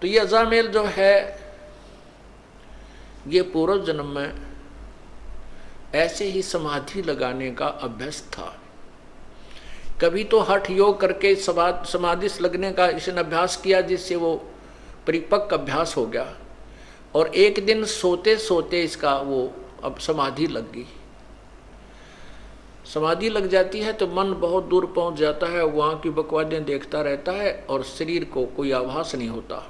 तो ये अजामेल जो है ये पूर्व जन्म में ऐसे ही समाधि लगाने का अभ्यास था। कभी तो हठ योग करके समाधि लगने का इसने अभ्यास किया जिससे वो परिपक्व अभ्यास हो गया, और एक दिन सोते सोते इसका वो अब समाधि लग गई। समाधि लग जाती है तो मन बहुत दूर पहुंच जाता है, वहाँ की बकवादें देखता रहता है और शरीर को कोई आभास नहीं होता।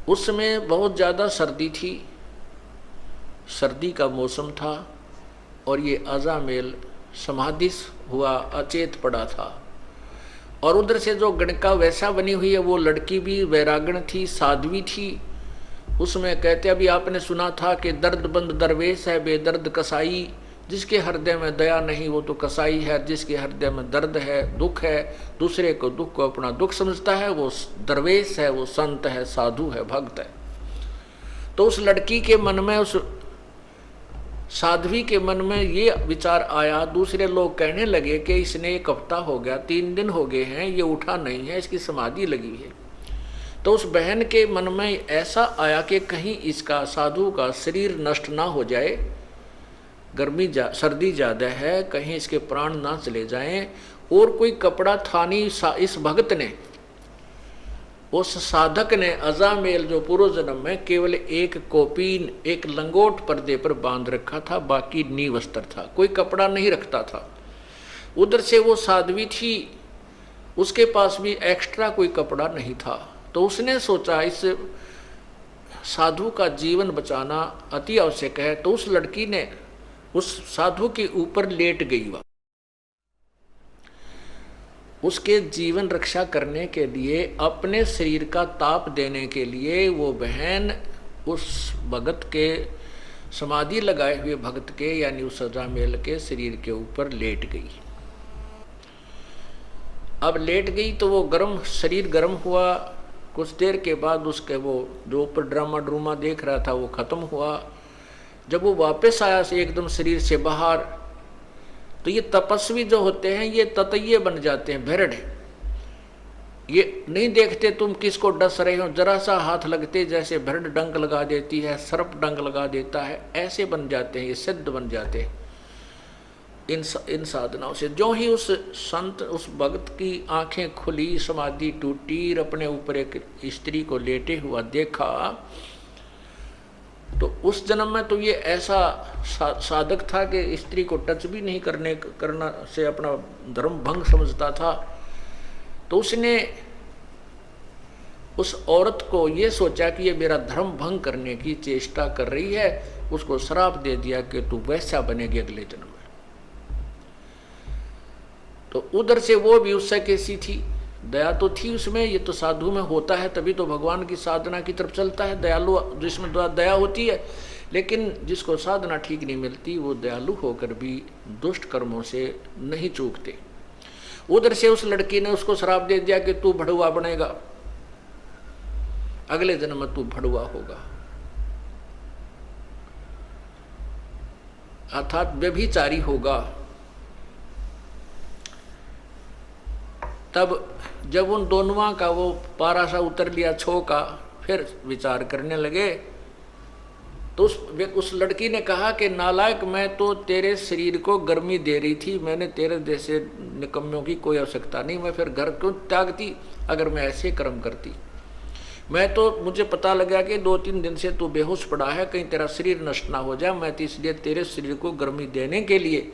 उस समय बहुत ज़्यादा सर्दी थी, सर्दी का मौसम था, और ये अजामेल समाधि हुआ अचेत पड़ा था। और उधर से जो गणका वैसा बनी हुई है वो लड़की भी वैरागण थी, साध्वी थी। उसमें कहते अभी आपने सुना था कि दर्दबंद दरवेश है बेदर्द कसाई, जिसके हृदय में दया नहीं वो तो कसाई है, जिसके हृदय में दर्द है दुख है, दूसरे को दुख को अपना दुख समझता है, वो दरवेश है, वो संत है, साधु है, भक्त है। तो उस लड़की के मन में, उस साध्वी के मन में ये विचार आया। दूसरे लोग कहने लगे कि इसने एक हफ्ता हो गया, 3 दिन हो गए हैं, ये उठा नहीं है, इसकी समाधि लगी है। तो उस बहन के मन में ऐसा आया कि कहीं इसका साधु का शरीर नष्ट ना हो जाए, सर्दी ज़्यादा है, कहीं इसके प्राण ना चले जाएं। और कोई कपड़ा था नहीं इस भक्त ने, उस साधक ने अजामेल जो पूर्व जन्म में केवल एक कोपीन, एक लंगोट पर्दे पर बांध रखा था, बाकी नीवस्त्र था, कोई कपड़ा नहीं रखता था। उधर से वो साध्वी थी, उसके पास भी एक्स्ट्रा कोई कपड़ा नहीं था। तो उसने सोचा इस साधु का जीवन बचाना अति आवश्यक है। तो उस लड़की ने उस साधु के ऊपर लेट गई। वह उसके जीवन रक्षा करने के लिए, अपने शरीर का ताप देने के लिए वो बहन उस भगत के, समाधि लगाए हुए भगत के यानी उस अजामेल के शरीर के ऊपर लेट गई। अब लेट गई तो वो शरीर गर्म हुआ। कुछ देर के बाद उसके वो जो ऊपर ड्रामा देख रहा था वो खत्म हुआ। जब वो वापस आया एकदम शरीर से बाहर, तो ये तपस्वी जो होते हैं ये ततैये बन जाते हैं, भेड़। ये नहीं देखते तुम किसको डस रहे हो, जरा सा हाथ लगते जैसे भेड़ डंक लगा देती है, सर्प डंक लगा देता है, ऐसे बन जाते हैं, ये सिद्ध बन जाते हैं इन साधनाओं से। जो ही उस संत, उस भक्त की आंखें खुली, समाधि टूटी, अपने ऊपर एक स्त्री को लेटे हुआ देखा, तो उस जन्म में तो ये ऐसा साधक था कि स्त्री को टच भी नहीं करना से अपना धर्म भंग समझता था। तो उसने उस औरत को ये सोचा कि ये मेरा धर्म भंग करने की चेष्टा कर रही है, उसको श्राप दे दिया कि तू वैसा बनेगी अगले जन्म में। तो उधर से वो भी उससे कैसी थी, दया तो थी उसमें, ये तो साधु में होता है तभी तो भगवान की साधना की तरफ चलता है, दयालु जिसमें दया होती है। लेकिन जिसको साधना ठीक नहीं मिलती वो दयालु होकर भी दुष्ट कर्मों से नहीं चूकते। उधर से उस लड़की ने उसको श्राप दे दिया कि तू भड़ुआ बनेगा, अगले जन्म में तू भड़ुआ होगा, अर्थात व्यभिचारी होगा। तब जब उन दोनों का वो पारा सा उतर लिया छो का, फिर विचार करने लगे। तो उस लड़की ने कहा कि नालायक, मैं तो तेरे शरीर को गर्मी दे रही थी, मैंने तेरे जैसे निकम्मों की कोई आवश्यकता नहीं, मैं फिर घर क्यों त्यागती अगर मैं ऐसे कर्म करती। मैं तो, मुझे पता लगा कि 2-3 दिन से तू बेहोश पड़ा है, कहीं तेरा शरीर नष्ट ना हो जाए, मैं तो इसलिए तेरे शरीर को गर्मी देने के लिए,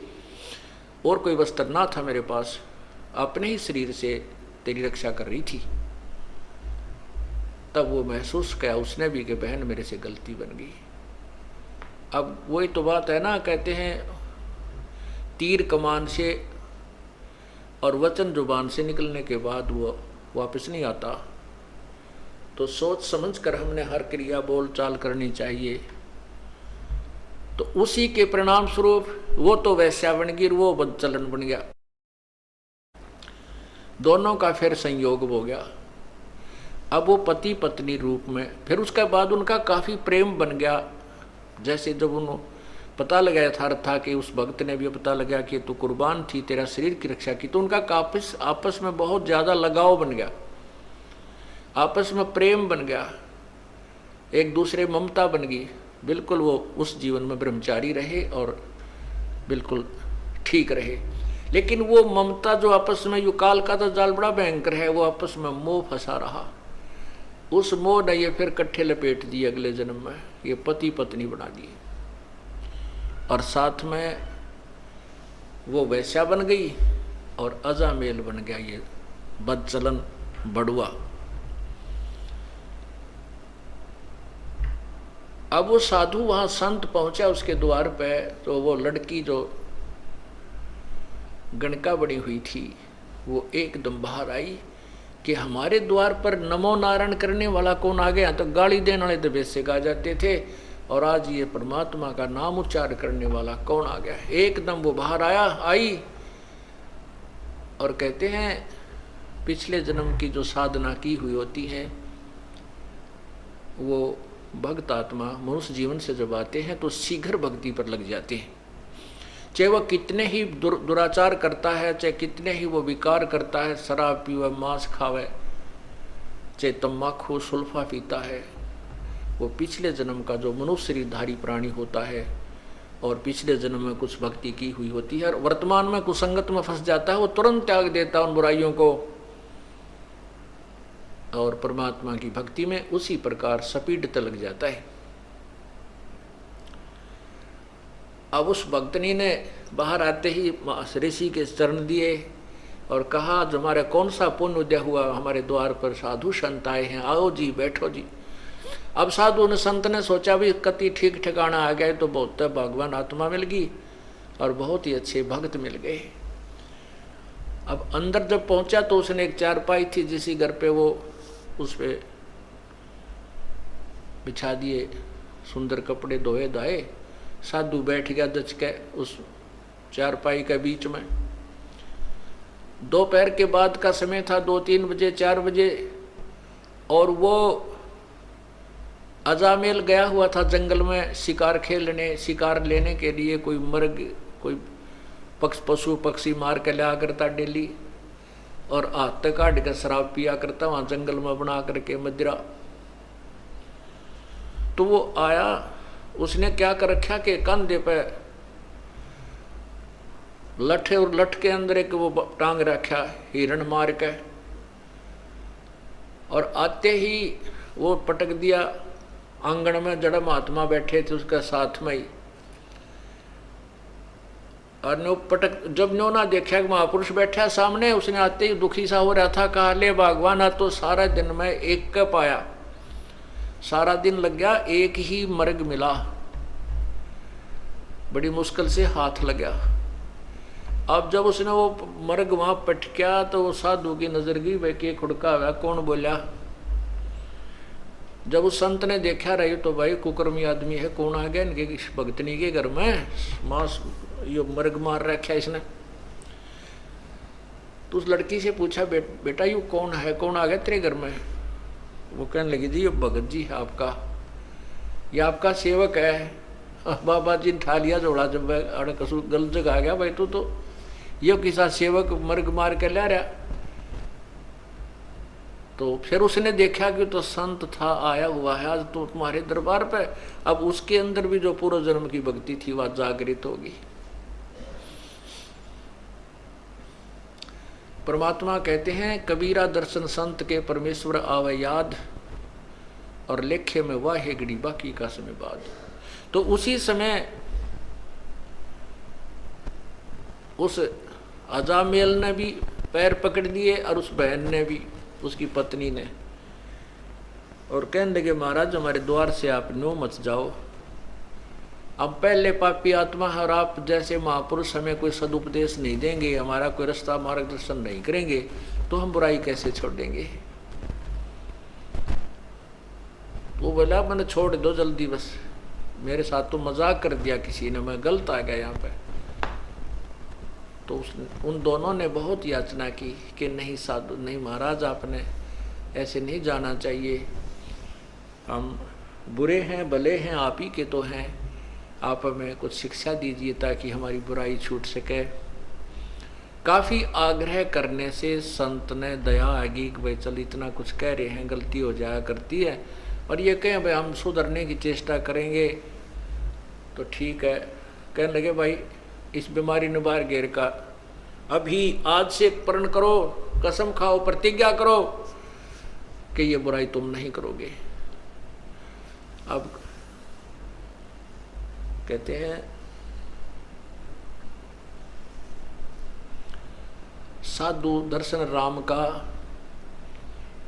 और कोई वस्त्र ना था मेरे पास, अपने ही शरीर से तेरी रक्षा कर रही थी। तब वो महसूस किया उसने भी कि बहन मेरे से गलती बन गई। अब वही तो बात है ना, कहते हैं तीर कमान से और वचन जुबान से निकलने के बाद वो वापस नहीं आता। तो सोच समझ कर हमने हर क्रिया बोल चाल करनी चाहिए। तो उसी के परिणाम स्वरूप वो तो वैश्या बन गई, वो बदचलन बन गया, दोनों का फिर संयोग हो गया। अब वो पति पत्नी रूप में, फिर उसके बाद उनका काफ़ी प्रेम बन गया। जैसे जब उन्होंने पता लगाया था कि उस भक्त ने भी पता लगा कि तू कुर्बान थी, तेरा शरीर की रक्षा की, तो उनका आपस में बहुत ज़्यादा लगाव बन गया। आपस में प्रेम बन गया, एक दूसरे ममता बन गई। बिल्कुल वो उस जीवन में ब्रह्मचारी रहे और बिल्कुल ठीक रहे। लेकिन वो ममता जो आपस में, यू काल का तो जाल बड़ा भयंकर है, वो आपस में मोह फंसा रहा। उस मोह ने ये फिर कट्ठे लपेट दिए, अगले जन्म में ये पति पत्नी बना दिए, और साथ में वो वैश्या बन गई और अजामेल बन गया ये बदचलन बड़ुआ। अब वो साधु वहां संत पहुंचा उसके द्वार पे, तो वो लड़की जो गणका बनी हुई थी वो एकदम बाहर आई कि हमारे द्वार पर नमो नारायण करने वाला कौन आ गया। तो गाली देने वाले तो वैसे गा जाते थे, और आज ये परमात्मा का नाम उच्चार करने वाला कौन आ गया। एकदम वो बाहर आई और कहते हैं पिछले जन्म की जो साधना की हुई होती है वो भक्त आत्मा मनुष्य जीवन से जब आते हैं तो शीघ्र भक्ति पर लग जाते हैं। चाहे वह कितने ही दुराचार करता है, चाहे कितने ही वो विकार करता है, शराब पीवे, मांस खावे, चाहे तम्बाकू सुल्फा पीता है, वो पिछले जन्म का जो मनुष्य शरीरधारी प्राणी होता है और पिछले जन्म में कुछ भक्ति की हुई होती है और वर्तमान में कुसंगत में फंस जाता है, वो तुरंत त्याग देता है उन बुराइयों को और परमात्मा की भक्ति में उसी प्रकार सपीडता लग जाता है। अब उस भक्तनी ने बाहर आते ही ऋषि के चरण दिए और कहा, जो हमारे कौन सा पुण्य उदय हुआ, हमारे द्वार पर साधु संत आए हैं, आओ जी बैठो जी। अब साधु ने संत ने सोचा भी कति ठीक ठिकाना आ गए तो बहुत भगवान आत्मा मिल गई और बहुत ही अच्छे भक्त मिल गए। अब अंदर जब पहुंचा तो उसने एक चारपाई थी जिसी घर पे वो उस पे बिछा दिए सुंदर कपड़े धोए धाए, साधु बैठ गया दच के उस चारपाई के बीच में। दोपहर के बाद का समय था, 2-3 बजे 4 बजे, और वो अजामेल गया हुआ था जंगल में शिकार खेलने, शिकार लेने के लिए। कोई मर्ग, कोई पशु पक्षी मार के लिया करता डेली और हाथ तक काट कर शराब पिया करता वहां जंगल में बना करके मदिरा। तो वो आया, उसने क्या कर रखा कि कंधे पे लठे और लठ के अंदर एक वो टांग रखा हिरण मार के, और आते ही वो पटक दिया आंगन में। जड़ महात्मा बैठे थे उसका साथ में ही, और नो पटक जब नो ना देखा कि महापुरुष बैठा सामने, उसने आते ही दुखी सा हो रहा था, कहा ले भगवान तो सारा दिन में एक का पाया, सारा दिन लग गया एक ही मर्ग मिला, बड़ी मुश्किल से हाथ लगा। अब जब उसने वो मर्ग वहां पटका तो वो साधु की नजर गई, भाई के खुड़का हुआ कौन बोला। जब उस संत ने देखा रही तो भाई कुकर्मी आदमी है, कौन आ गया इनके भगतनी के घर में, मांस ये मर्ग मार रखा इसने। तो उस लड़की से पूछा, बेटा यू कौन है, कौन आ गया तेरे घर में। वो कहने लगी, जी ये भगत जी है आपका, ये आपका सेवक है। बाबा जी ने ठा लिया जोड़ा, जब अड़कसू गलत जगह आ गया भाई तो ये किसा सेवक मर्ग मार के ला रहा। तो फिर उसने देखा कि तो संत था, आया हुआ है आज तो तुम्हारे दरबार पे। अब उसके अंदर भी जो पूर्व जन्म की भक्ति थी वह जागृत होगी। परमात्मा कहते हैं, कबीरा दर्शन संत के परमेश्वर आवे याद, और लेखे में वाह है घड़ी बाकी का समय बाद। तो उसी समय उस अजामेल ने भी पैर पकड़ लिए और उस बहन ने भी, उसकी पत्नी ने, और कहने लगे महाराज हमारे द्वार से आप नो मत जाओ, अब पहले पापी आत्मा है और आप जैसे महापुरुष हमें कोई सदुपदेश नहीं देंगे, हमारा कोई रास्ता मार्गदर्शन नहीं करेंगे तो हम बुराई कैसे छोड़ देंगे। वो बोला मैंने छोड़ दो जल्दी, बस मेरे साथ तो मजाक कर दिया किसी ने, मैं गलत आ गया यहाँ पे। तो उन दोनों ने बहुत याचना की कि नहीं साधु, नहीं महाराज आपने ऐसे नहीं जाना चाहिए, हम बुरे हैं भले हैं आप ही के तो हैं, आप हमें कुछ शिक्षा दीजिए ताकि हमारी बुराई छूट सके। काफी आग्रह करने से संत ने दया आएगी कि भाई चल इतना कुछ कह रहे हैं, गलती हो जाया करती है, और ये कहें भाई हम सुधरने की चेष्टा करेंगे तो ठीक है। कहने लगे भाई इस बीमारी ने बाहर घेर का, अभी आज से प्रण करो, कसम खाओ, प्रतिज्ञा करो कि ये बुराई तुम नहीं करोगे। अब कहते हैं साधु दर्शन राम का,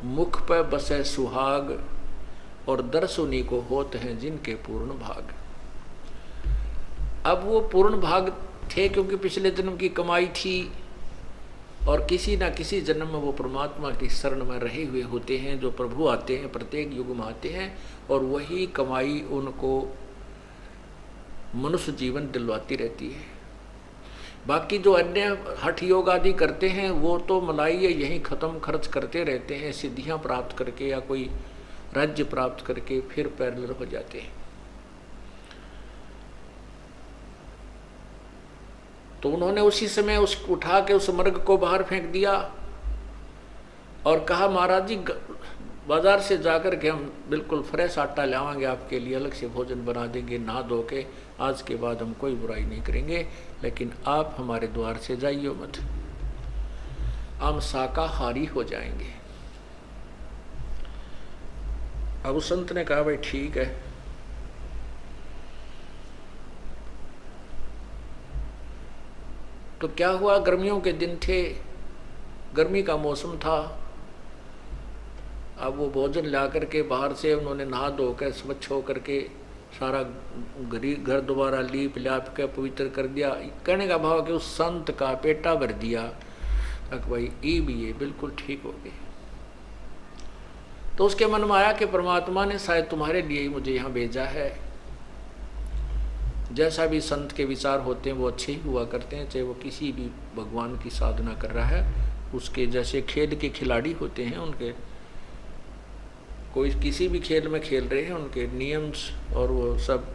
मुख पर बसे सुहाग, और दर्श उन्हीं को होते हैं जिनके पूर्ण भाग। अब वो पूर्ण भाग थे क्योंकि पिछले जन्म की कमाई थी, और किसी ना किसी जन्म में वो परमात्मा की शरण में रहे हुए होते हैं। जो प्रभु आते हैं प्रत्येक युग में आते हैं, और वही कमाई उनको मनुष्य जीवन दिलवाती रहती है। बाकी जो अन्य हठ योग आदि करते हैं वो तो मलाई यहीं खत्म खर्च करते रहते हैं, सिद्धियां प्राप्त करके या कोई राज्य प्राप्त करके फिर पैरेलल हो जाते हैं। तो उन्होंने उसी समय उस उठा के उस मर्ग को बाहर फेंक दिया और कहा महाराज जी बाजार से जाकर के हम बिल्कुल फ्रेश आटा लावांगे आपके लिए, अलग से भोजन बना देंगे, नहा धो के, आज के बाद हम कोई बुराई नहीं करेंगे, लेकिन आप हमारे द्वार से जाइयो मत, हम शाकाहारी हो जाएंगे। अब उस संत ने कहा भाई ठीक है। तो क्या हुआ, गर्मियों के दिन थे, गर्मी का मौसम था। अब वो भोजन ला करके बाहर से उन्होंने नहा धो कर स्वच्छ हो करके सारा घर दोबारा लीप लाप के पवित्र कर दिया। कहने का भाव कि उस संत का पेटा भर दिया, भाई ई भी ये बिल्कुल ठीक हो गए। तो उसके मन में आया कि परमात्मा ने शायद तुम्हारे लिए ही मुझे यहाँ भेजा है। जैसा भी संत के विचार होते हैं वो अच्छे ही हुआ करते हैं, चाहे वो किसी भी भगवान की साधना कर रहा है। उसके जैसे खेल के खिलाड़ी होते हैं, उनके कोई किसी भी खेल में खेल रहे हैं, उनके नियम और वो सब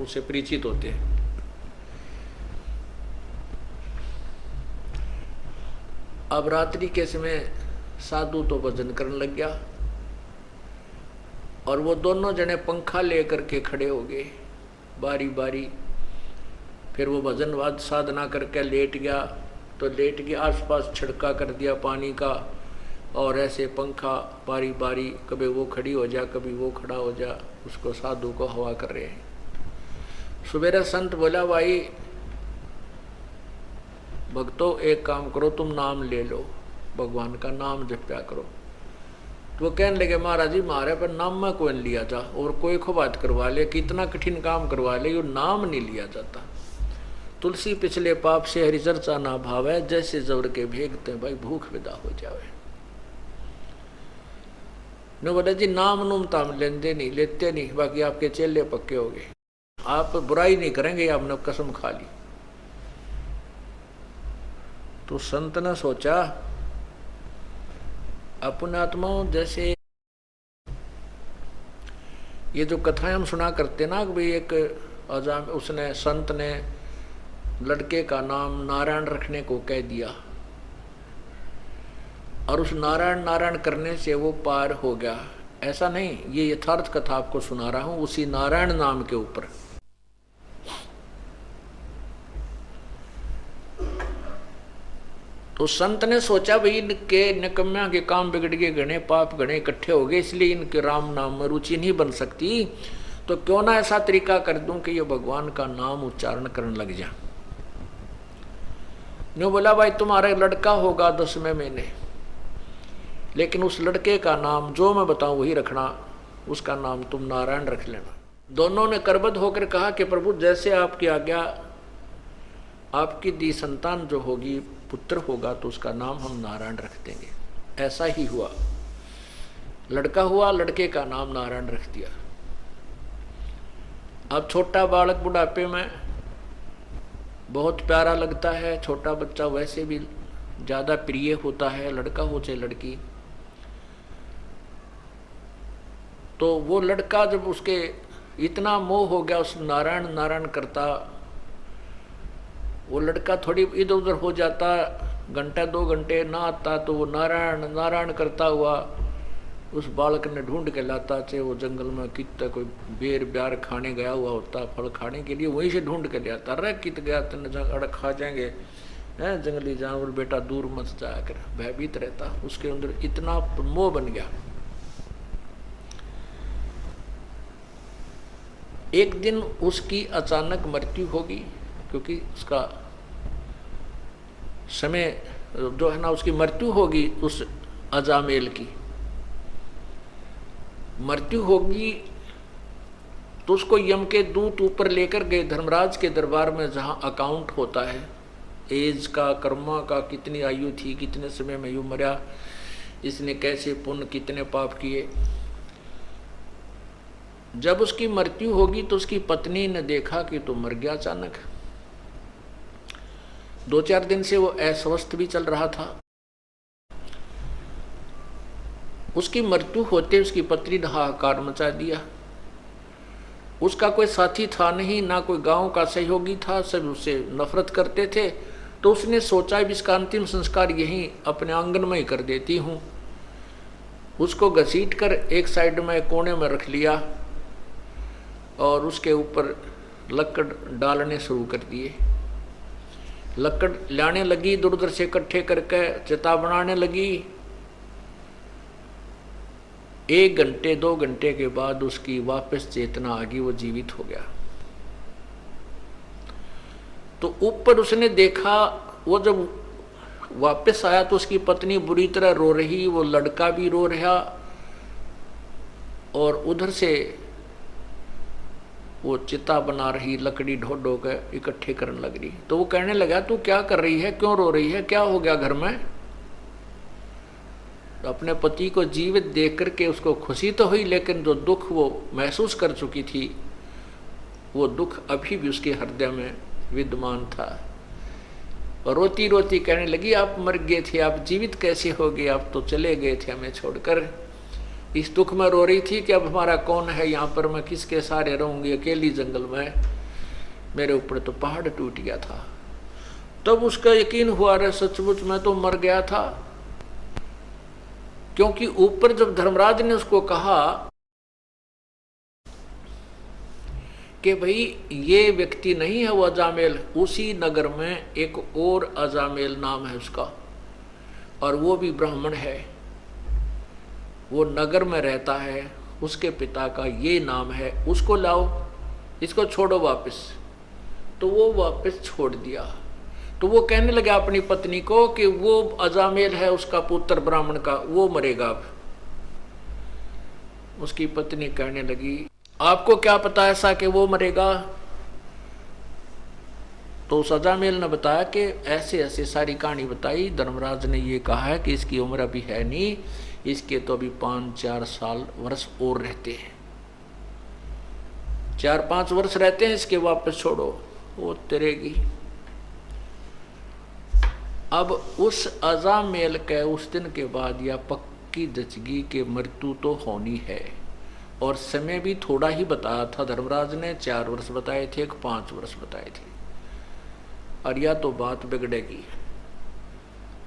उससे परिचित होते हैं। अब रात्रि के समय साधु तो भजन करने लग गया और वो दोनों जने पंखा लेकर के खड़े हो गए बारी बारी। फिर वो भजन वाद साधना करके लेट गया, तो लेट के आसपास छिड़का कर दिया पानी का, और ऐसे पंखा बारी बारी कभी वो खड़ी हो जा कभी वो खड़ा हो जा, उसको साधु को हवा कर रहे हैं। सुबेरा संत बोला भाई भक्तों एक काम करो, तुम नाम ले लो, भगवान का नाम जप्या करो। तो वो कहने लगे महाराज जी मारे पर नाम में कोई लिया था, और कोई को बात करवा ले, कितना कठिन काम करवा ले, यो नाम नहीं लिया जाता। तुलसी पिछले पाप से हरि चर्चा ना भावे, जैसे जबर के भेगते भाई भूख विदा हो जावे। ने बोले जी नाम नूम ताम लेते नहीं, बाकी आपके चेले पक्के हो गए, आप बुराई नहीं करेंगे, आपने कसम खा ली। तो संत ने सोचा अपने आत्माओं जैसे ये जो कथाएं हम सुना करते ना कि भाई एक अजाम उसने संत ने लड़के का नाम नारायण रखने को कह दिया और उस नारायण नारायण करने से वो पार हो गया, ऐसा नहीं। ये यथार्थ कथा आपको सुना रहा हूं उसी नारायण नाम के ऊपर। तो संत ने सोचा भाई इनके निकम्या के काम बिगड़ गए, घने पाप घने इकट्ठे हो गए, इसलिए इनके राम नाम में रुचि नहीं बन सकती, तो क्यों ना ऐसा तरीका कर दूं कि ये भगवान का नाम उच्चारण करने लग जा। ने बोला भाई तुम्हारा लड़का होगा 10वें महीने, लेकिन उस लड़के का नाम जो मैं बताऊं वही रखना, उसका नाम तुम नारायण रख लेना। दोनों ने करबद्ध होकर कहा कि प्रभु जैसे आपकी आज्ञा, आपकी दी संतान जो होगी पुत्र होगा तो उसका नाम हम नारायण रख देंगे। ऐसा ही हुआ, लड़का हुआ, लड़के का नाम नारायण रख दिया। अब छोटा बालक बुढ़ापे में बहुत प्यारा लगता है, छोटा बच्चा वैसे भी ज्यादा प्रिय होता है, लड़का हो चाहे लड़की। तो वो लड़का जब उसके इतना मोह हो गया उस नारायण नारायण करता, वो लड़का थोड़ी इधर उधर हो जाता, घंटा 2 घंटे ना आता, तो वो नारायण नारायण करता हुआ उस बालक ने ढूंढ के लाता। चाहे वो जंगल में कितना कोई बेर ब्यार खाने गया हुआ होता, फल खाने के लिए, वहीं से ढूंढ के ले आता। अरे कित गया तेने, अड़क खा जाएंगे हैं जंगली जानवर, बेटा दूर मत जाया कर, भयभीत रहता। उसके अंदर इतना मोह बन गया। एक दिन उसकी अचानक मृत्यु होगी, क्योंकि उसका समय जो है ना, उसकी मृत्यु होगी। उस अजामेल की मृत्यु होगी तो उसको यम के दूत ऊपर लेकर गए धर्मराज के दरबार में, जहां अकाउंट होता है एज का, कर्मा का, कितनी आयु थी, कितने समय में यू मरा, इसने कैसे पुण्य कितने पाप किए। जब उसकी मृत्यु होगी तो उसकी पत्नी ने देखा कि तो मर गया अचानक। 2-4 दिन से वो अस्वस्थ भी चल रहा था। उसकी मृत्यु होते उसकी पत्नी ने हाहाकार मचा दिया। उसका कोई साथी था नहीं, ना कोई गांव का सहयोगी था, सब उससे नफरत करते थे। तो उसने सोचा इसका अंतिम संस्कार यहीं अपने आंगन में ही कर देती हूँ। उसको घसीट कर एक साइड में कोने में रख लिया और उसके ऊपर लकड़ डालने शुरू कर दिए। लकड़ लाने लगी, इधर उधर से इकट्ठे करके चिता बनाने लगी। 1 घंटे 2 घंटे के बाद उसकी वापस चेतना आ गई, वो जीवित हो गया। तो ऊपर उसने देखा, वो जब वापस आया तो उसकी पत्नी बुरी तरह रो रही, वो लड़का भी रो रहा और उधर से वो चिता बना रही, लकड़ी ढो ढो के इकट्ठे करने लग रही। तो वो कहने लगा तू क्या कर रही है, क्यों रो रही है, क्या हो गया घर में। तो अपने पति को जीवित देख करके उसको खुशी तो हुई, लेकिन जो दुख वो महसूस कर चुकी थी वो दुख अभी भी उसके हृदय में विद्यमान था। और रोती रोती कहने लगी आप मर गए थे, आप जीवित कैसे हो गए, आप तो चले गए थे हमें छोड़कर। इस दुख में रो रही थी कि अब हमारा कौन है यहाँ पर, मैं किसके सहारे रहूंगी अकेली जंगल में, मेरे ऊपर तो पहाड़ टूट गया था। तब उसका यकीन हुआ रे सचमुच मैं तो मर गया था। क्योंकि ऊपर जब धर्मराज ने उसको कहा कि भाई ये व्यक्ति नहीं है वो अजामेल, उसी नगर में एक और अजामेल नाम है उसका, और वो भी ब्राह्मण है, वो नगर में रहता है, उसके पिता का ये नाम है, उसको लाओ, इसको छोड़ो वापस। तो वो वापस छोड़ दिया। तो वो कहने लगा अपनी पत्नी को कि वो अजामेल है उसका पुत्र ब्राह्मण का, वो मरेगा अब। उसकी पत्नी कहने लगी आपको क्या पता ऐसा कि वो मरेगा। तो उस अजामेल ने बताया कि ऐसे ऐसे सारी कहानी बताई, धर्मराज ने ये कहा है कि इसकी उम्र अभी है नहीं, इसके तो अभी 5-4 साल वर्ष और रहते हैं, 4-5 वर्ष रहते हैं, इसके वापस छोड़ो वो तरेगी। अब उस अजामेल के उस दिन के बाद या पक्की दचगी के मृत्यु तो होनी है, और समय भी थोड़ा ही बताया था धर्मराज ने, 4 वर्ष बताए थे, 5 वर्ष बताए थे, और या तो बात बिगड़ेगी।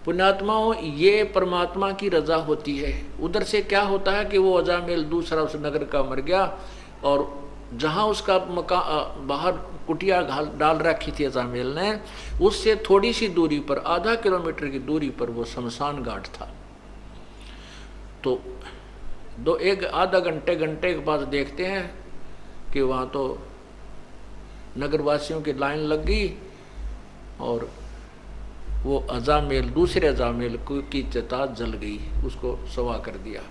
पुण्यात्माओं ये परमात्मा की रजा होती है। उधर से क्या होता है कि वो अजामेल दूसरा उस नगर का मर गया, और जहाँ उसका मकान बाहर कुटिया डाल रखी थी अजामेल ने, उससे थोड़ी सी दूरी पर, आधा किलोमीटर की दूरी पर वो शमशान घाट था। तो 1-आधा घंटे के बाद देखते हैं कि वहाँ तो नगरवासियों की लाइन लग गई, और वो अजामेल दूसरे अजामेल की चिता जल गई, उसको सवा कर दिया।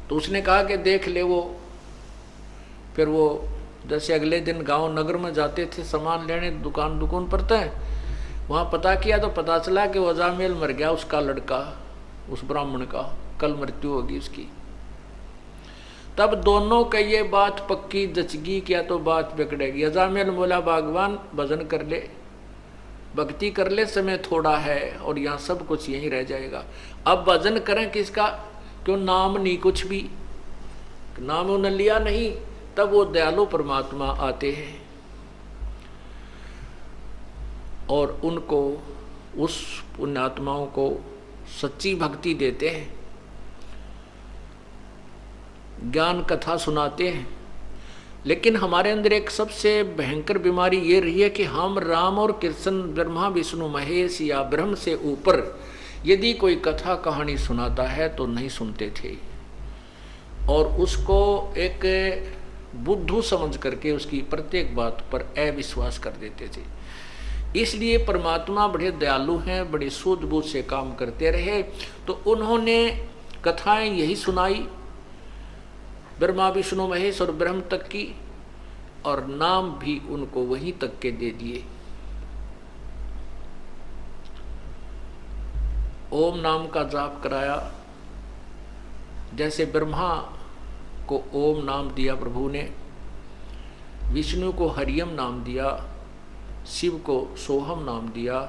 तो उसने कहा कि देख ले वो। फिर वो जैसे अगले दिन गांव नगर में जाते थे सामान लेने, दुकान पर थे, वहाँ पता किया तो पता चला कि वो अजामेल मर गया, उसका लड़का, उस ब्राह्मण का कल मृत्यु होगी उसकी। तब दोनों का ये बात पक्की जचगी, क्या तो बात बिगड़ेगी। अजामेल बोला भगवान भजन कर ले, भक्ति कर ले, समय थोड़ा है और यहाँ सब कुछ यहीं रह जाएगा। अब भजन करें किसका, क्यों नाम नहीं, कुछ भी नाम उन्हें लिया नहीं। तब वो दयालु परमात्मा आते हैं और उनको, उस पुण्यात्माओं को सच्ची भक्ति देते हैं, ज्ञान कथा सुनाते हैं। लेकिन हमारे अंदर एक सबसे भयंकर बीमारी ये रही है कि हम राम और कृष्ण, ब्रह्मा विष्णु महेश या ब्रह्म से ऊपर यदि कोई कथा कहानी सुनाता है तो नहीं सुनते थे, और उसको एक बुद्धू समझ करके उसकी प्रत्येक बात पर अविश्वास कर देते थे। इसलिए परमात्मा बड़े दयालु हैं, बड़े सूझबूझ से काम करते रहे, तो उन्होंने कथाएं यही सुनाई, ब्रह्मा विष्णु महेश और ब्रह्म तक की, और नाम भी उनको वहीं तक के दे दिए। ओम नाम का जाप कराया। जैसे ब्रह्मा को ओम नाम दिया प्रभु ने, विष्णु को हरियम नाम दिया, शिव को सोहम नाम दिया।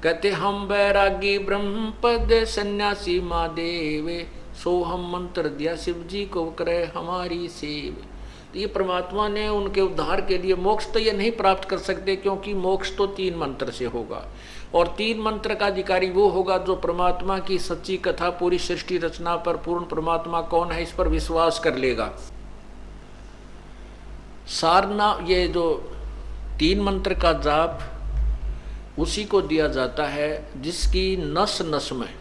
कहते हम बैरागी ब्रह्म पद सन्यासी महादेव, सोहम मंत्र दिया शिव जी को करे हमारी सेव। तो ये परमात्मा ने उनके उद्धार के लिए, मोक्ष तो ये नहीं प्राप्त कर सकते क्योंकि मोक्ष तो 3 मंत्र से होगा, और 3 मंत्र का अधिकारी वो होगा जो परमात्मा की सच्ची कथा, पूरी सृष्टि रचना पर पूर्ण परमात्मा कौन है इस पर विश्वास कर लेगा। सारना, ये जो 3 मंत्र का जाप उसी को दिया जाता है जिसकी नस नस में,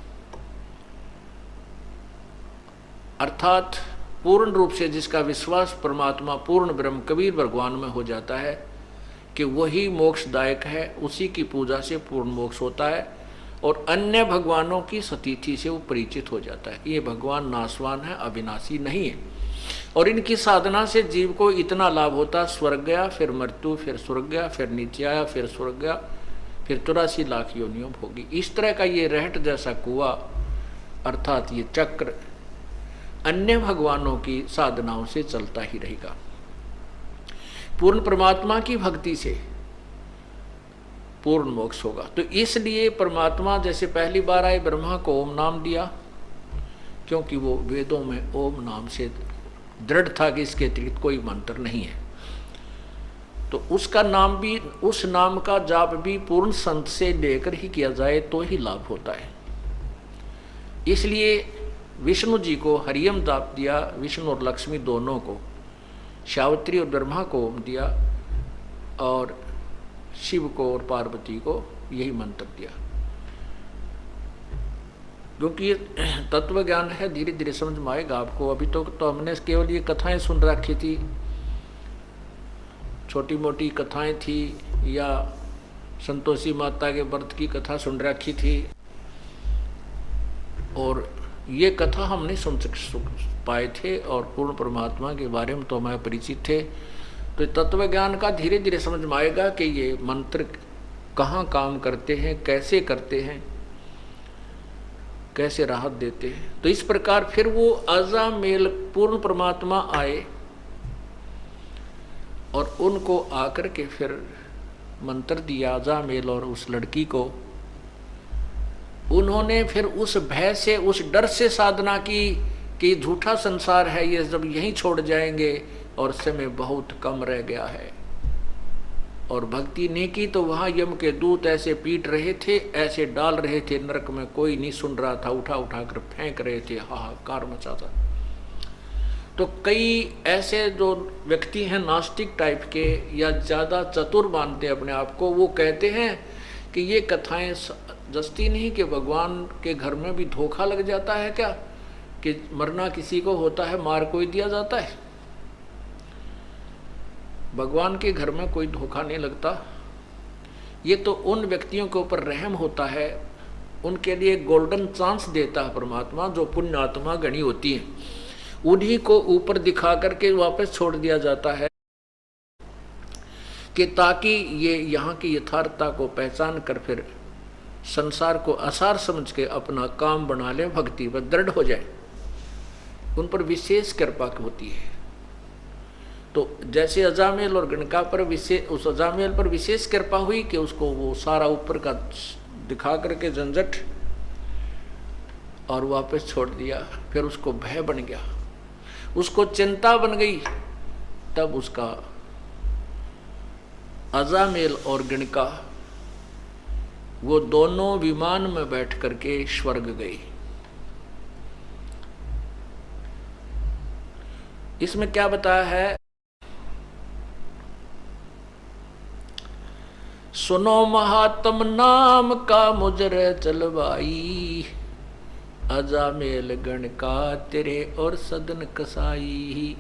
अर्थात पूर्ण रूप से जिसका विश्वास परमात्मा पूर्ण ब्रह्म कबीर भगवान में हो जाता है कि वही मोक्षदायक है, उसी की पूजा से पूर्ण मोक्ष होता है, और अन्य भगवानों की सतीथि से वो परिचित हो जाता है। ये भगवान नाशवान है, अविनाशी नहीं है, और इनकी साधना से जीव को इतना लाभ होता, स्वर्ग गया, फिर मृत्यु, फिर स्वर्ग गया, फिर नीचे आया, फिर स्वर्ग गया, फिर 84 लाख योनियों भोगी। इस तरह का ये रहट जैसा कुआं, अर्थात ये चक्र अन्य भगवानों की साधनाओं से चलता ही रहेगा। पूर्ण परमात्मा की भक्ति से पूर्ण मोक्ष होगा। तो इसलिए परमात्मा जैसे पहली बार आए, ब्रह्मा को ओम नाम दिया, क्योंकि वो वेदों में ओम नाम से दृढ़ था कि इसके अतिरिक्त कोई मंत्र नहीं है। तो उसका नाम भी, उस नाम का जाप भी पूर्ण संत से लेकर ही किया जाए तो ही लाभ होता है। इसलिए विष्णु जी को हरियम जाप दिया, विष्णु और लक्ष्मी दोनों को, सावित्री और ब्रह्मा को ओम दिया, और शिव को और पार्वती को यही मंत्र दिया। क्योंकि ये तत्व ज्ञान है, धीरे धीरे समझ में आएगा आपको। अभी तो हमने केवल ये कथाएं सुन रखी थी, छोटी मोटी कथाएं थी, या संतोषी माता के व्रत की कथा सुन रखी थी, और ये कथा हम नहीं सुन पाए थे, और पूर्ण परमात्मा के बारे में तो हमें परिचित थे। तो तत्व ज्ञान का धीरे धीरे समझ में आएगा कि ये मंत्र कहाँ काम करते हैं, कैसे करते हैं, कैसे राहत देते हैं। तो इस प्रकार फिर वो अजामेल पूर्ण परमात्मा आए, और उनको आकर के फिर मंत्र दिया अजामेल और उस लड़की को। उन्होंने फिर उस भय से, उस डर से साधना की कि झूठा संसार है ये, जब यहीं छोड़ जाएंगे और समय बहुत कम रह गया है, और भक्ति नहीं की तो वहां यम के दूत ऐसे पीट रहे थे, ऐसे डाल रहे थे नरक में, कोई नहीं सुन रहा था, उठा उठा कर फेंक रहे थे, हाहाकार मचा था। तो कई ऐसे जो व्यक्ति हैं नास्तिक टाइप के, या ज्यादा चतुर मानते अपने आप को, वो कहते हैं कि ये कथाएं जस्ती नहीं कि भगवान के घर में भी धोखा लग जाता है क्या, कि मरना किसी को होता है, मार कोई दिया जाता है। भगवान के घर में कोई धोखा नहीं लगता। ये तो उन व्यक्तियों के ऊपर रहम होता है, उनके लिए गोल्डन चांस देता है परमात्मा, जो पुण्यात्मा गणी होती है, उन्हीं को ऊपर दिखा करके वापस छोड़ दिया जाता है, कि ताकि ये यहाँ की यथार्थता को पहचान कर फिर संसार को आसार समझ के अपना काम बना ले, भक्ति पर दृढ़ हो जाए। उन पर विशेष कृपा होती है। तो जैसे अजामेल और गणका पर उस अजामेल पर विशेष कृपा हुई कि उसको वो सारा ऊपर का दिखा करके झंझट और वापस छोड़ दिया, फिर उसको भय बन गया, उसको चिंता बन गई, तब उसका अजामेल और गणका वो दोनों विमान में बैठ करके स्वर्ग गए। इसमें क्या बताया है? सुनो महात्म नाम का मुजरे चलवाई, अजामेल गण का तेरे और सदन कसाई।